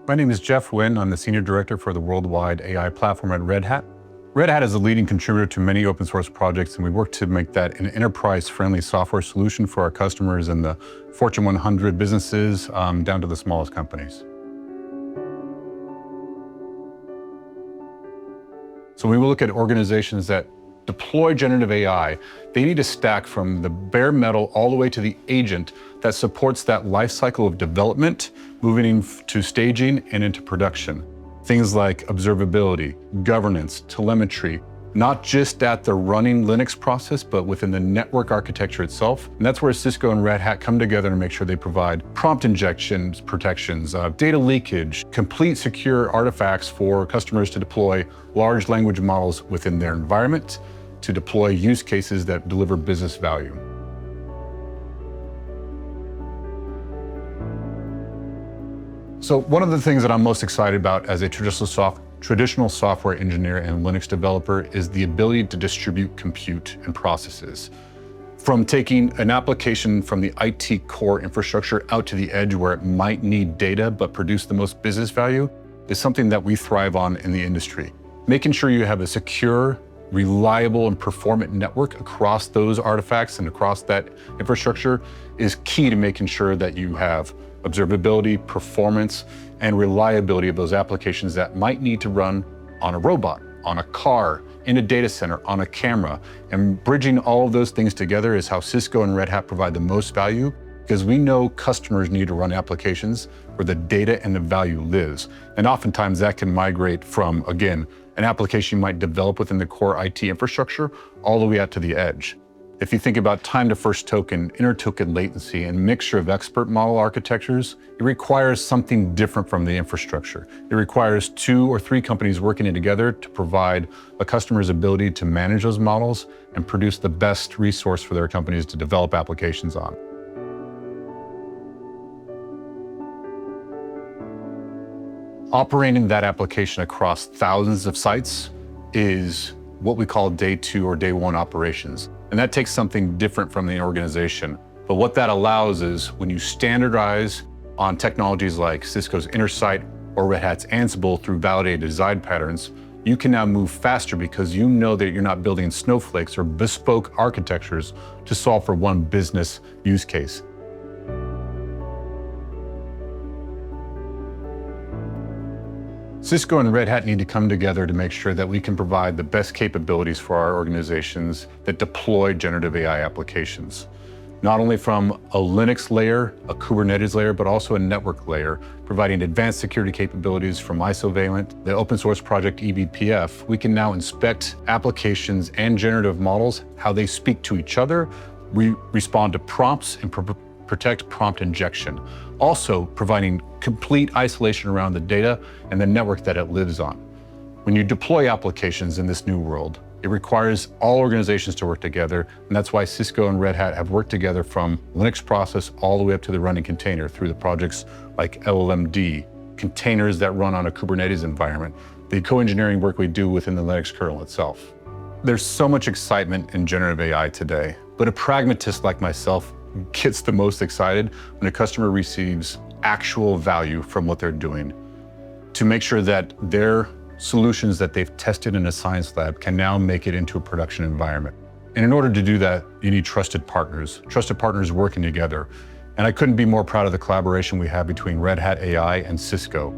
My name is Jeff Winn. I'm the Senior Director for the Worldwide AI Platform at Red Hat. Red Hat is a leading contributor to many open source projects, and we work to make that an enterprise-friendly software solution for our customers in the Fortune 100 businesses down to the smallest companies. So when we look at organizations that deploy generative AI, they need to stack from the bare metal all the way to the agent that supports that life cycle of development, moving to staging and into production. Things like observability, governance, telemetry, not just at the running Linux process, but within the network architecture itself. And that's where Cisco and Red Hat come together to make sure they provide prompt injections, protections, data leakage, complete secure artifacts for customers to deploy large language models within their environment, to deploy use cases that deliver business value. So one of the things that I'm most excited about as a traditional software engineer and Linux developer is the ability to distribute compute and processes. From taking an application from the IT core infrastructure out to the edge where it might need data but produce the most business value is something that we thrive on in the industry. Making sure you have a secure, reliable, and performant network across those artifacts and across that infrastructure is key to making sure that you have observability, performance, and reliability of those applications that might need to run on a robot, on a car, in a data center, on a camera. And bridging all of those things together is how Cisco and Red Hat provide the most value, because we know customers need to run applications where the data and the value lives. And oftentimes that can migrate from, again, an application you might develop within the core IT infrastructure all the way out to the edge. If you think about time to first token, inter-token latency, and mixture of expert model architectures, it requires something different from the infrastructure. It requires 2 or 3 companies working together to provide a customer's ability to manage those models and produce the best resource for their companies to develop applications on. Operating that application across thousands of sites is what we call day 2 or day 1 operations. And that takes something different from the organization. But what that allows is when you standardize on technologies like Cisco's Intersight or Red Hat's Ansible through validated design patterns, you can now move faster because you know that you're not building snowflakes or bespoke architectures to solve for one business use case. Cisco and Red Hat need to come together to make sure that we can provide the best capabilities for our organizations that deploy generative AI applications. Not only from a Linux layer, a Kubernetes layer, but also a network layer, providing advanced security capabilities from Isovalent, the open source project eBPF. We can now inspect applications and generative models, how they speak to each other. We respond to prompts and protect prompt injection. Also providing complete isolation around the data and the network that it lives on. When you deploy applications in this new world, it requires all organizations to work together, and that's why Cisco and Red Hat have worked together from Linux process all the way up to the running container through the projects like LLMD, containers that run on a Kubernetes environment, the co-engineering work we do within the Linux kernel itself. There's so much excitement in generative AI today, but a pragmatist like myself gets the most excited when a customer receives actual value from what they're doing to make sure that their solutions that they've tested in a science lab can now make it into a production environment. And in order to do that, you need trusted partners working together. And I couldn't be more proud of the collaboration we have between Red Hat AI and Cisco.